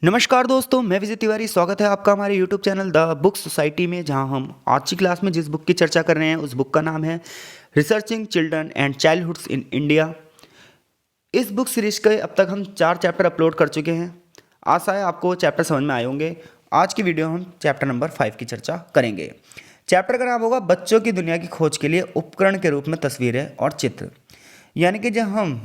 नमस्कार दोस्तों, मैं विजय तिवारी। स्वागत है आपका हमारे YouTube channel the book society में, जहां हम आज की क्लास में जिस बुक की चर्चा कर रहे हैं उस बुक का नाम है researching children and childhoods in India. इस बुक सीरीज के अब तक हम 4 चैप्टर अपलोड कर चुके हैं। आशा है आपको चैप्टर समझ में आए होंगे। आज की वीडियो हम चैप्टर नंबर 5 की चर्चा करेंगे। चैप्टर का नाम होगा बच्चों की दुनिया की खोज के लिए उपकरण के रूप में तस्वीरें और चित्र। यानी कि जब हम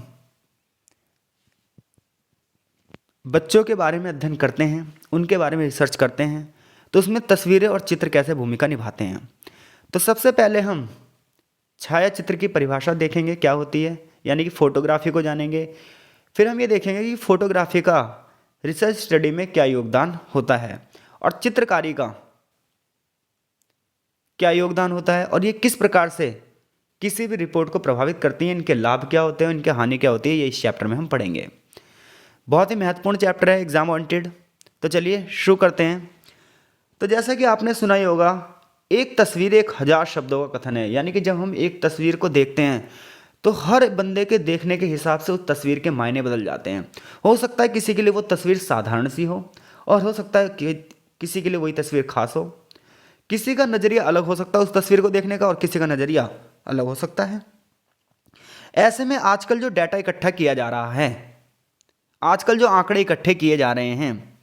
बच्चों के बारे में अध्ययन करते हैं, उनके बारे में रिसर्च करते हैं, तो उसमें तस्वीरें और चित्र कैसे भूमिका निभाते हैं। तो सबसे पहले हम छायाचित्र की परिभाषा देखेंगे क्या होती है, यानी कि फोटोग्राफी को जानेंगे। फिर हम ये देखेंगे कि फोटोग्राफी का रिसर्च स्टडी में क्या योगदान होता है और चित्रकारी का क्या योगदान होता है और ये किस प्रकार से किसी भी रिपोर्ट को प्रभावित करती हैं, इनके लाभ क्या होते हैं, इनके हानि क्या होती है, ये इस चैप्टर में हम पढ़ेंगे। बहुत ही महत्वपूर्ण चैप्टर है, एग्जाम वांटेड। तो चलिए शुरू करते हैं। तो जैसा कि आपने सुना ही होगा, एक तस्वीर 1000 शब्दों का कथन है। यानी कि जब हम एक तस्वीर को देखते हैं तो हर बंदे के देखने के हिसाब से उस तस्वीर के मायने बदल जाते हैं। हो सकता है किसी के लिए वो तस्वीर साधारण सी हो और हो सकता है कि किसी के लिए वही तस्वीर खास हो। किसी का नज़रिया अलग हो सकता है उस तस्वीर को देखने का और किसी का नज़रिया अलग हो सकता है। ऐसे में आजकल जो डाटा इकट्ठा किया जा रहा है, आजकल जो आंकड़े इकट्ठे किए जा रहे हैं,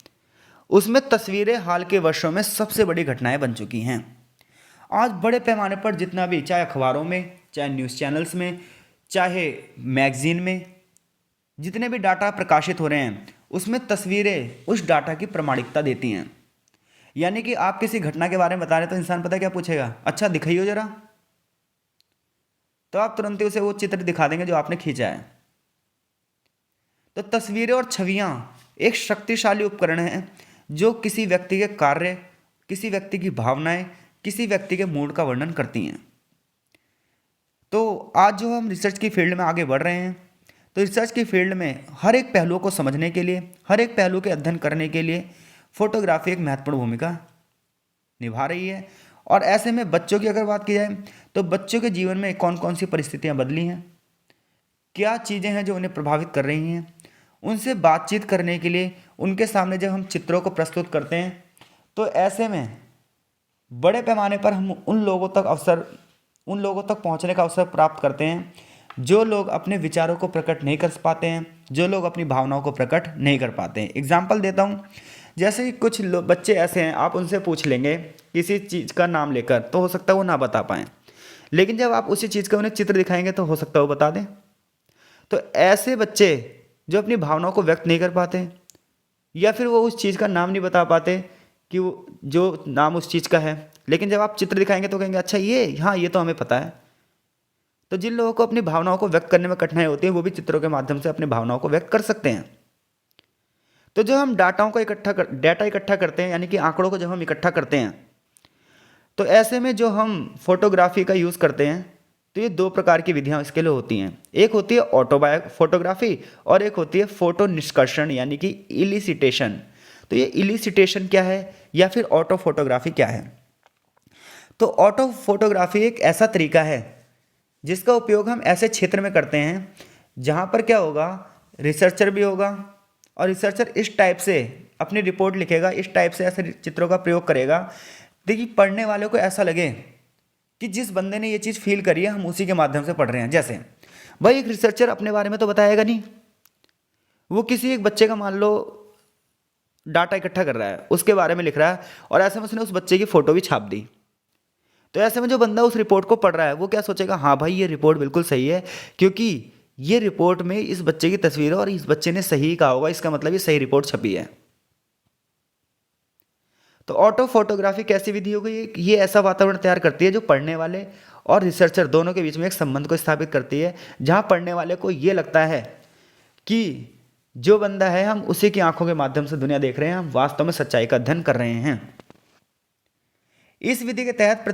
उसमें तस्वीरें हाल के वर्षों में सबसे बड़ी घटनाएं बन चुकी हैं। आज बड़े पैमाने पर जितना भी, चाहे अखबारों में, चाहे न्यूज़ चैनल्स में, चाहे मैगजीन में, जितने भी डाटा प्रकाशित हो रहे हैं उसमें तस्वीरें उस डाटा की प्रामाणिकता देती हैं। यानी कि आप किसी घटना के बारे में बता रहे तो इंसान पता क्या पूछेगा, अच्छा दिखाइयो जरा, तो आप तुरंत ही उसे वो चित्र दिखा देंगे जो आपने खींचा है। तो तस्वीरें और छवियां एक शक्तिशाली उपकरण हैं जो किसी व्यक्ति के कार्य, किसी व्यक्ति की भावनाएं, किसी व्यक्ति के मूड का वर्णन करती हैं। तो आज जो हम रिसर्च की फील्ड में आगे बढ़ रहे हैं, तो रिसर्च की फील्ड में हर एक पहलू को समझने के लिए, हर एक पहलू के अध्ययन करने के लिए फोटोग्राफी एक महत्वपूर्ण भूमिका निभा रही है। और ऐसे में बच्चों की अगर बात की जाए तो बच्चों के जीवन में कौन कौन सी परिस्थितियाँ बदली हैं, क्या चीज़ें हैं जो उन्हें प्रभावित कर रही हैं, उनसे बातचीत करने के लिए उनके सामने जब हम चित्रों को प्रस्तुत करते हैं तो ऐसे में बड़े पैमाने पर हम उन लोगों तक पहुंचने का अवसर प्राप्त करते हैं जो लोग अपने विचारों को प्रकट नहीं कर पाते हैं, जो लोग अपनी भावनाओं को प्रकट नहीं कर पाते हैं। एग्जाम्पल देता हूं, जैसे कि कुछ बच्चे ऐसे हैं, आप उनसे पूछ लेंगे किसी चीज़ का नाम लेकर तो हो सकता है वो ना बता पाएँ, लेकिन जब आप उसी चीज़ का उन्हें चित्र दिखाएंगे तो हो सकता है वो बता दें। तो ऐसे बच्चे जो अपनी भावनाओं को व्यक्त नहीं कर पाते या फिर वो उस चीज़ का नाम नहीं बता पाते कि वो जो नाम उस चीज़ का है, लेकिन जब आप चित्र दिखाएंगे तो कहेंगे अच्छा ये, हाँ ये तो हमें पता है। तो जिन लोगों को अपनी भावनाओं को व्यक्त करने में कठिनाई होती है वो भी चित्रों के माध्यम से अपनी भावनाओं को व्यक्त कर सकते हैं। तो जब हम डाटा इकट्ठा करते हैं, यानी कि आंकड़ों को जब हम इकट्ठा करते हैं, तो ऐसे में जो हम फोटोग्राफी का यूज़ करते हैं तो ये 2 प्रकार की विधियां इसके लिए होती हैं। एक होती है ऑटोबायो फोटोग्राफी और एक होती है फोटो निष्कर्षण, यानी कि इलिसिटेशन। तो ये इलिसिटेशन क्या है या फिर ऑटो फोटोग्राफी क्या है? तो ऑटो फोटोग्राफी एक ऐसा तरीका है जिसका उपयोग हम ऐसे क्षेत्र में करते हैं जहाँ पर क्या होगा, रिसर्चर भी होगा और रिसर्चर इस टाइप से अपनी रिपोर्ट लिखेगा, इस टाइप से ऐसे चित्रों का प्रयोग करेगा ताकि पढ़ने वाले को ऐसा लगे कि जिस बंदे ने ये चीज़ फील करी है हम उसी के माध्यम से पढ़ रहे हैं। जैसे भाई एक रिसर्चर अपने बारे में तो बताएगा नहीं, वो किसी एक बच्चे का मान लो डाटा इकट्ठा कर रहा है, उसके बारे में लिख रहा है और ऐसे में उसने उस बच्चे की फ़ोटो भी छाप दी। तो ऐसे में जो बंदा उस रिपोर्ट को पढ़ रहा है वो क्या सोचेगा, हाँ भाई ये रिपोर्ट बिल्कुल सही है क्योंकि ये रिपोर्ट में इस बच्चे की तस्वीर है और इस बच्चे ने सही कहा होगा, इसका मतलब ये सही रिपोर्ट छपी है। तो ऑटो फोटोग्राफी कैसी विधि हो गई, ये ऐसा वातावरण तैयार करती है जो पढ़ने वाले और रिसर्चर दोनों के बीच में एक संबंध को स्थापित करती है, जहाँ पढ़ने वाले को ये लगता है कि जो बंदा है हम उसी की आंखों के माध्यम से दुनिया देख रहे हैं, हम वास्तव में सच्चाई का अध्ययन कर रहे हैं। इस विधि के तहत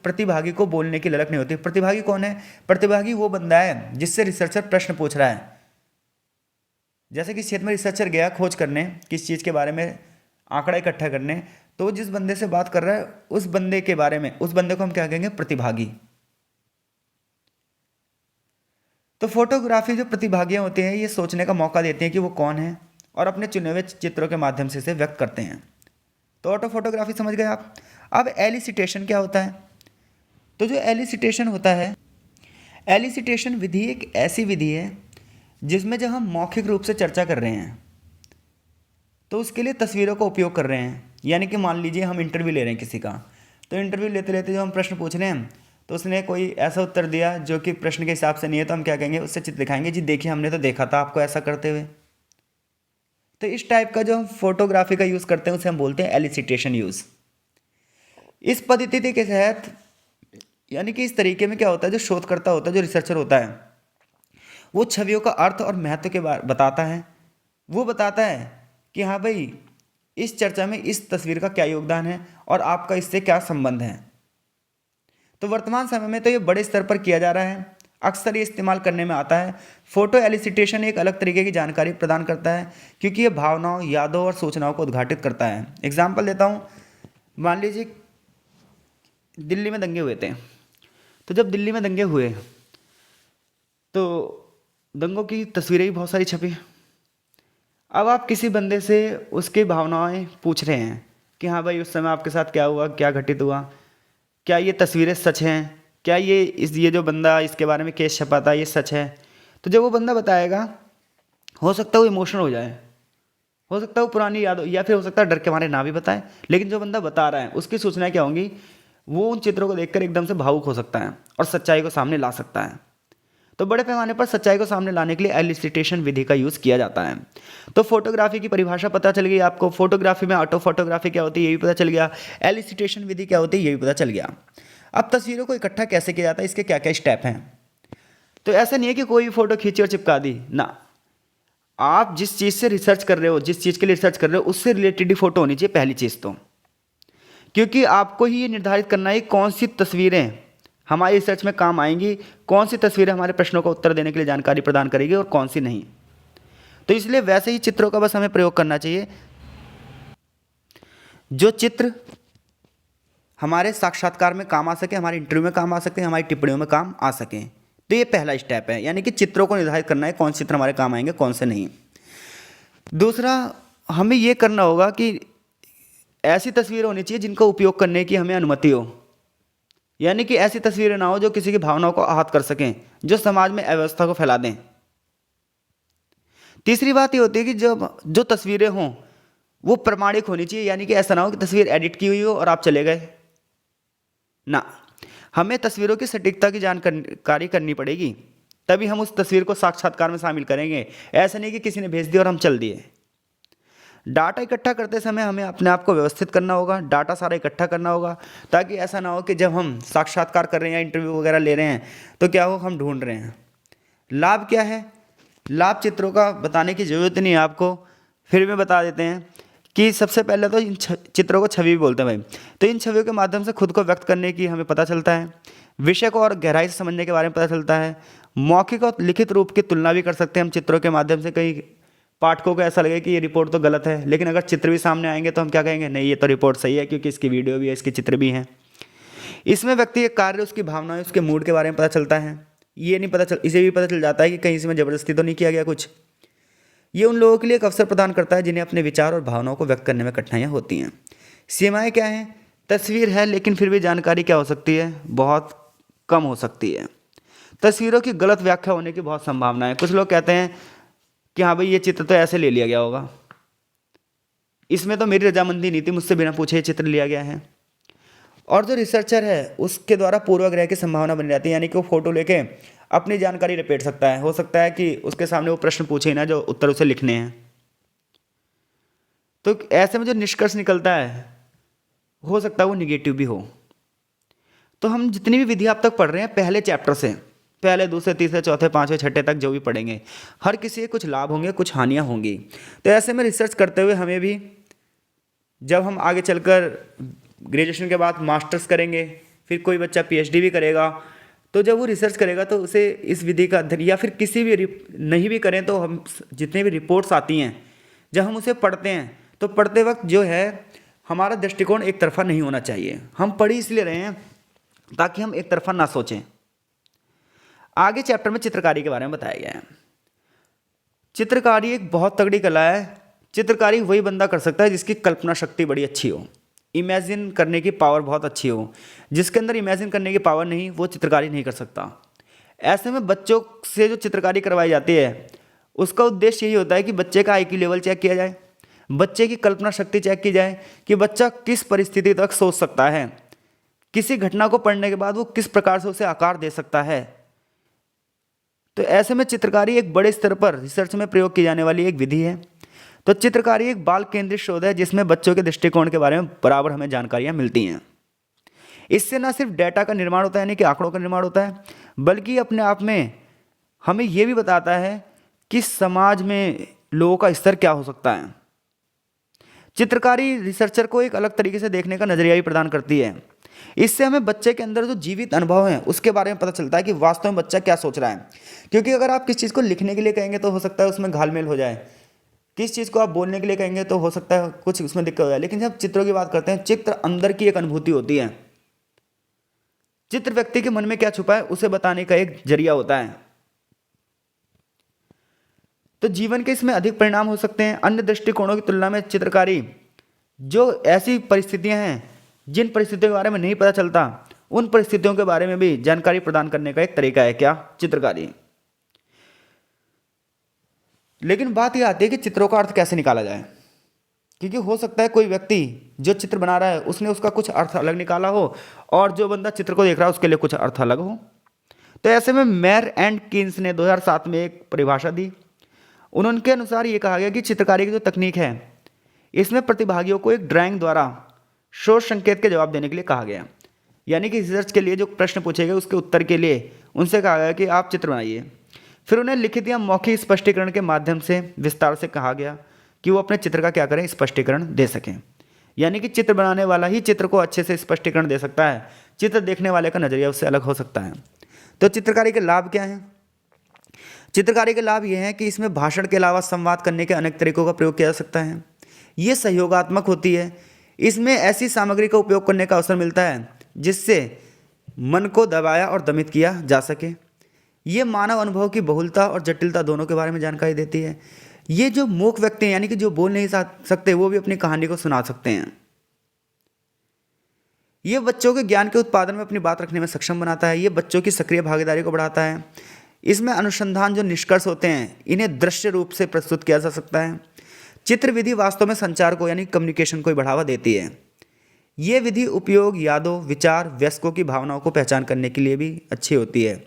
प्रतिभागी को बोलने की ललक नहीं होती। प्रतिभागी कौन है? प्रतिभागी वो बंदा है जिससे रिसर्चर प्रश्न पूछ रहा है। जैसे कि क्षेत्र में रिसर्चर गया खोज करने, किस चीज़ के बारे में आंकड़ा इकट्ठा करने, तो वो जिस बंदे से बात कर रहा है उस बंदे के बारे में, उस बंदे को हम क्या कहेंगे, प्रतिभागी। तो फोटोग्राफी जो प्रतिभागियां होते हैं ये सोचने का मौका देते हैं कि वो कौन है और अपने चुने हुए चित्रों के माध्यम से इसे व्यक्त करते हैं। तो ऑटो फोटोग्राफी समझ गए आप। अब एलिसिटेशन क्या होता है? तो जो एलिसिटेशन होता है, एलिसिटेशन विधि एक ऐसी विधि है जिसमें जब हम मौखिक रूप से चर्चा कर रहे हैं तो उसके लिए तस्वीरों का उपयोग कर रहे हैं। यानी कि मान लीजिए हम इंटरव्यू ले रहे हैं किसी का, तो इंटरव्यू लेते लेते जो हम प्रश्न पूछ रहे हैं तो उसने कोई ऐसा उत्तर दिया जो कि प्रश्न के हिसाब से नहीं है, तो हम क्या कहेंगे, उससे चित्र दिखाएंगे, जी देखिए हमने तो देखा था आपको ऐसा करते हुए। तो इस टाइप का जो हम फोटोग्राफी का यूज़ करते हैं उसे हम बोलते हैं एलिसिटेशन यूज़। इस पद्धति के तहत यानी कि इस तरीके में क्या होता है, जो शोधकर्ता होता है, जो रिसर्चर होता है, वो छवियों का अर्थ और महत्व के बारे बताता है। वो बताता है कि हाँ भाई, इस चर्चा में इस तस्वीर का क्या योगदान है और आपका इससे क्या संबंध है। तो वर्तमान समय में तो ये बड़े स्तर पर किया जा रहा है, अक्सर ये इस्तेमाल करने में आता है। फोटो एलिसिटेशन एक अलग तरीके की जानकारी प्रदान करता है क्योंकि ये भावनाओं, यादों और सूचनाओं को उद्घाटित करता है। एग्जाम्पल देता हूँ, मान लीजिए दिल्ली में दंगे हुए थे, तो जब दिल्ली में दंगे हुए तो दंगों की तस्वीरें भी बहुत सारी छपी। अब आप किसी बंदे से उसकी भावनाएं पूछ रहे हैं कि हाँ भाई उस समय आपके साथ क्या हुआ, क्या घटित हुआ, क्या ये तस्वीरें सच हैं, क्या ये जो बंदा इसके बारे में केस छपा था ये सच है। तो जब वो बंदा बताएगा, हो सकता है वो इमोशनल हो जाए, हो सकता है वो पुरानी याद हो, या फिर हो सकता है डर के मारे ना भी बताए, लेकिन जो बंदा बता रहा है उसकी सूचनाएं क्या होंगी, वो उन चित्रों को देखकर एकदम से भावुक हो सकता है और सच्चाई को सामने ला सकता है। तो बड़े पैमाने पर सच्चाई को सामने लाने के लिए एलिसिटेशन विधि का यूज़ किया जाता है। तो फोटोग्राफी की परिभाषा पता चल गई आपको, फोटोग्राफी में ऑटो फोटोग्राफी क्या होती है ये भी पता चल गया, एलिसिटेशन विधि क्या होती है ये भी पता चल गया। अब तस्वीरों को इकट्ठा कैसे किया जाता है, इसके क्या क्या स्टेप हैं। तो ऐसा नहीं है कि कोई भी फोटो खींची और चिपका दी ना, आप जिस चीज़ से रिसर्च कर रहे हो, जिस चीज़ के लिए रिसर्च कर रहे हो, उससे रिलेटेड ही फोटो होनी चाहिए पहली चीज़ तो, क्योंकि आपको ही ये निर्धारित करना है कौन सी तस्वीरें हमारी रिसर्च में काम आएंगी, कौन सी तस्वीरें हमारे प्रश्नों का उत्तर देने के लिए जानकारी प्रदान करेगी और कौन सी नहीं। तो इसलिए वैसे ही चित्रों का बस हमें प्रयोग करना चाहिए जो चित्र हमारे साक्षात्कार में काम आ सके, हमारे इंटरव्यू में काम आ सकते हैं, हमारी टिप्पणियों में काम आ सकें। तो ये पहला स्टेप है, यानी कि चित्रों को निर्धारित करना है कौन से चित्र हमारे काम आएंगे कौन से नहीं। दूसरा, हमें ये करना होगा कि ऐसी तस्वीरें होनी चाहिए जिनका उपयोग करने की हमें अनुमति हो, यानी कि ऐसी तस्वीरें ना हो जो किसी की भावनाओं को आहत कर सकें, जो समाज में अव्यवस्था को फैला दें। तीसरी बात ये होती है कि जो तस्वीरें हों वो प्रमाणिक होनी चाहिए, यानी कि ऐसा ना हो कि तस्वीर एडिट की हुई हो और आप चले गए ना। हमें तस्वीरों की सटीकता की जानकारी करनी पड़ेगी, तभी हम उस तस्वीर को साक्षात्कार में शामिल करेंगे। ऐसा नहीं कि किसी ने भेज दिया और हम चल दिए। डाटा इकट्ठा करते समय हमें अपने आप को व्यवस्थित करना होगा, डाटा सारा इकट्ठा करना होगा, ताकि ऐसा ना हो कि जब हम साक्षात्कार कर रहे हैं या इंटरव्यू वगैरह ले रहे हैं तो क्या हो, हम ढूंढ रहे हैं। लाभ क्या है? लाभ चित्रों का बताने की ज़रूरत नहीं है आपको, फिर भी बता देते हैं कि सबसे पहले तो इन चित्रों को छवि भी बोलते हैं भाई। तो इन छवियों के माध्यम से खुद को व्यक्त करने की हमें पता चलता है, विषय को और गहराई से समझने के बारे में पता चलता है। मौखिक और लिखित रूप की तुलना भी कर सकते हैं हम चित्रों के माध्यम से। कई पाठकों को ऐसा लगे कि ये रिपोर्ट तो गलत है, लेकिन अगर चित्र भी सामने आएंगे तो हम क्या कहेंगे, नहीं ये तो रिपोर्ट सही है क्योंकि इसकी वीडियो भी है, इसके चित्र भी हैं। इसमें व्यक्ति के कार्य, उसकी भावनाएं, उसके मूड के बारे में पता चलता है। ये नहीं पता चल इसे भी पता चल जाता है कि कहीं इसमें ज़बरदस्ती तो नहीं किया गया कुछ। ये उन लोगों के लिए एक अवसर प्रदान करता है जिन्हें अपने विचार और भावनाओं को व्यक्त करने में कठिनाइयाँ होती हैं। सीमाएँ क्या हैं? तस्वीर है लेकिन फिर भी जानकारी क्या हो सकती है, बहुत कम हो सकती है। तस्वीरों की गलत व्याख्या होने की बहुत संभावना है। कुछ लोग कहते हैं कि हाँ भाई ये चित्र तो ऐसे ले लिया गया होगा, इसमें तो मेरी रजामंदी नहीं थी, मुझसे बिना पूछे ये चित्र लिया गया है। और जो रिसर्चर है उसके द्वारा पूर्वाग्रह की संभावना बनी रहती है, यानी कि वो फोटो लेके अपनी जानकारी लपेट सकता है। हो सकता है कि उसके सामने वो प्रश्न पूछे ही ना जो उत्तर उसे लिखने हैं। तो ऐसे में जो निष्कर्ष निकलता है हो सकता है वो निगेटिव भी हो। तो हम जितनी भी विधि आप तक पढ़ रहे हैं पहले चैप्टर से, पहले, दूसरे, तीसरे, चौथे, पाँचवें, छठे तक जो भी पढ़ेंगे, हर किसी के कुछ लाभ होंगे, कुछ हानियाँ होंगी। तो ऐसे में रिसर्च करते हुए हमें भी, जब हम आगे चलकर ग्रेजुएशन के बाद मास्टर्स करेंगे, फिर कोई बच्चा पीएचडी भी करेगा, तो जब वो रिसर्च करेगा तो उसे इस विधि का अध्ययन, या फिर किसी भी नहीं भी करें तो हम जितने भी रिपोर्ट्स आती हैं जब हम उसे पढ़ते हैं तो पढ़ते वक्त जो है हमारा दृष्टिकोण एक तरफा नहीं होना चाहिए। हम पढ़ इसलिए रहे हैं ताकि हम एक तरफा ना सोचें। आगे चैप्टर में चित्रकारी के बारे में बताया गया है। चित्रकारी एक बहुत तगड़ी कला है चित्रकारी वही बंदा कर सकता है जिसकी कल्पना शक्ति बड़ी अच्छी हो, इमेजिन करने की पावर बहुत अच्छी हो। जिसके अंदर इमेजिन करने की पावर नहीं, वो चित्रकारी नहीं कर सकता। ऐसे में बच्चों से जो चित्रकारी करवाई जाती है उसका उद्देश्य यही होता है कि बच्चे का IQ लेवल चेक किया जाए, बच्चे की कल्पना शक्ति चेक की जाए कि बच्चा किस परिस्थिति तक सोच सकता है, किसी घटना को पढ़ने के बाद वो किस प्रकार से उसे आकार दे सकता है। तो ऐसे में चित्रकारी एक बड़े स्तर पर रिसर्च में प्रयोग की जाने वाली एक विधि है। तो चित्रकारी एक बाल केंद्रित शोध है जिसमें बच्चों के दृष्टिकोण के बारे में बराबर हमें जानकारियां मिलती हैं। इससे न सिर्फ डेटा का निर्माण होता है, यानी कि आंकड़ों का निर्माण होता है, बल्कि अपने आप में हमें यह भी बताता है कि समाज में लोगों का स्तर क्या हो सकता है। चित्रकारी रिसर्चर को एक अलग तरीके से देखने का नजरिया भी प्रदान करती है। इससे हमें बच्चे के अंदर जो जीवित अनुभव है उसके बारे में पता चलता है कि वास्तव में बच्चा क्या सोच रहा है। क्योंकि अगर आप किस चीज़ को लिखने के लिए कहेंगे तो हो सकता है उसमें घालमेल हो जाए, किस चीज़ को आप बोलने के लिए कहेंगे तो हो सकता है कुछ उसमें दिक्कत हो जाए। लेकिन जब चित्रों की बात करते हैं, चित्र अंदर की एक अनुभूति होती है। चित्र व्यक्ति के मन में क्या छुपा है उसे बताने का एक जरिया होता है। तो जीवन के इसमें अधिक परिणाम हो सकते हैं। अन्य दृष्टिकोणों की तुलना में चित्रकारी जो ऐसी परिस्थितियां हैं जिन परिस्थितियों के बारे में नहीं पता चलता, उन परिस्थितियों के बारे में भी जानकारी प्रदान करने का एक तरीका है क्या, चित्रकारी। लेकिन बात यह आती है कि चित्रों का अर्थ कैसे निकाला जाए। क्योंकि हो सकता है कोई व्यक्ति जो चित्र बना रहा है उसने उसका कुछ अर्थ अलग निकाला हो और जो बंदा चित्र को देख रहा है उसके लिए कुछ अर्थ अलग हो। तो ऐसे में मेयर एंड कीन्स ने 2007 में एक परिभाषा दी। उनके अनुसार ये कहा गया कि चित्रकारी की जो तकनीक है इसमें प्रतिभागियों को एक ड्राइंग द्वारा शोध संकेत के जवाब देने के लिए कहा गया। यानी कि रिसर्च के लिए जो प्रश्न पूछे गए उसके उत्तर के लिए उनसे कहा गया कि आप चित्र बनाइए। फिर उन्हें लिखित या मौखिक स्पष्टीकरण के माध्यम से विस्तार से कहा गया कि वो अपने चित्र का क्या करें, स्पष्टीकरण दे सकें। यानी कि चित्र बनाने वाला ही चित्र को अच्छे से स्पष्टीकरण दे सकता है, चित्र देखने वाले का नज़रिया उससे अलग हो सकता है। तो चित्रकारी के लाभ क्या हैं? चित्रकारी के लाभ ये हैं कि इसमें भाषण के अलावा संवाद करने के अनेक तरीकों का प्रयोग किया जा सकता है। ये सहयोगात्मक होती है। इसमें ऐसी सामग्री का उपयोग करने का अवसर मिलता है जिससे मन को दबाया और दमित किया जा सके। ये मानव अनुभव की बहुलता और जटिलता दोनों के बारे में जानकारी देती है। ये जो मूक व्यक्ति हैं, यानी कि जो बोल नहीं सकते, वो भी अपनी कहानी को सुना सकते हैं। ये बच्चों के ज्ञान के उत्पादन में अपनी बात रखने में सक्षम बनाता है। ये बच्चों की सक्रिय भागीदारी को बढ़ाता है। इसमें अनुसंधान जो निष्कर्ष होते हैं इन्हें दृश्य रूप से प्रस्तुत किया जा सकता है। चित्र विधि वास्तव में संचार को यानी कम्युनिकेशन को बढ़ावा देती है। ये विधि उपयोग यादों, विचार, वयस्कों की भावनाओं को पहचान करने के लिए भी अच्छी होती है।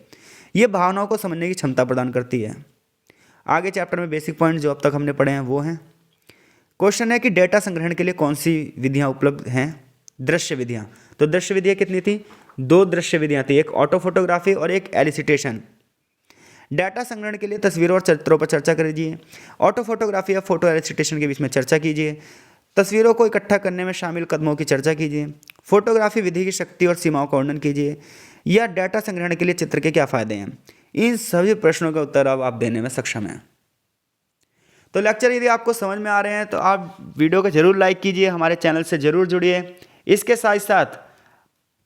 ये भावनाओं को समझने की क्षमता प्रदान करती है। आगे चैप्टर में बेसिक पॉइंट जो अब तक हमने पढ़े हैं वो हैं। क्वेश्चन है कि डेटा संग्रहण के लिए कौन सी विधियाँ उपलब्ध हैं? दृश्य विधियाँ। तो दृश्य विधियाँ कितनी थी? 2 दृश्य विधियाँ थी, एक ऑटो फोटोग्राफी और एक एलिसिटेशन। डाटा संग्रहण के लिए तस्वीरों और चित्रों पर चर्चा कीजिए। ऑटो फोटोग्राफी या फोटो एलिसिटेशन के बीच में चर्चा कीजिए। तस्वीरों को इकट्ठा करने में शामिल कदमों की चर्चा कीजिए। फोटोग्राफी विधि की शक्ति और सीमाओं का वर्णन कीजिए। या डाटा संग्रहण के लिए चित्र के क्या फायदे हैं? इन सभी प्रश्नों का उत्तर अब आप देने में सक्षम हैं। तो लेक्चर यदि आपको समझ में आ रहे हैं तो आप वीडियो को जरूर लाइक कीजिए, हमारे चैनल से जरूर जुड़िए। इसके साथ साथ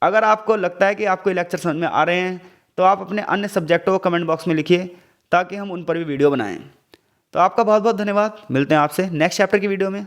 अगर आपको लगता है कि आपको ये लेक्चर समझ में आ रहे हैं तो आप अपने अन्य सब्जेक्टों को कमेंट बॉक्स में लिखिए ताकि हम उन पर भी वीडियो बनाएं। तो आपका बहुत बहुत धन्यवाद। मिलते हैं आपसे नेक्स्ट चैप्टर की वीडियो में।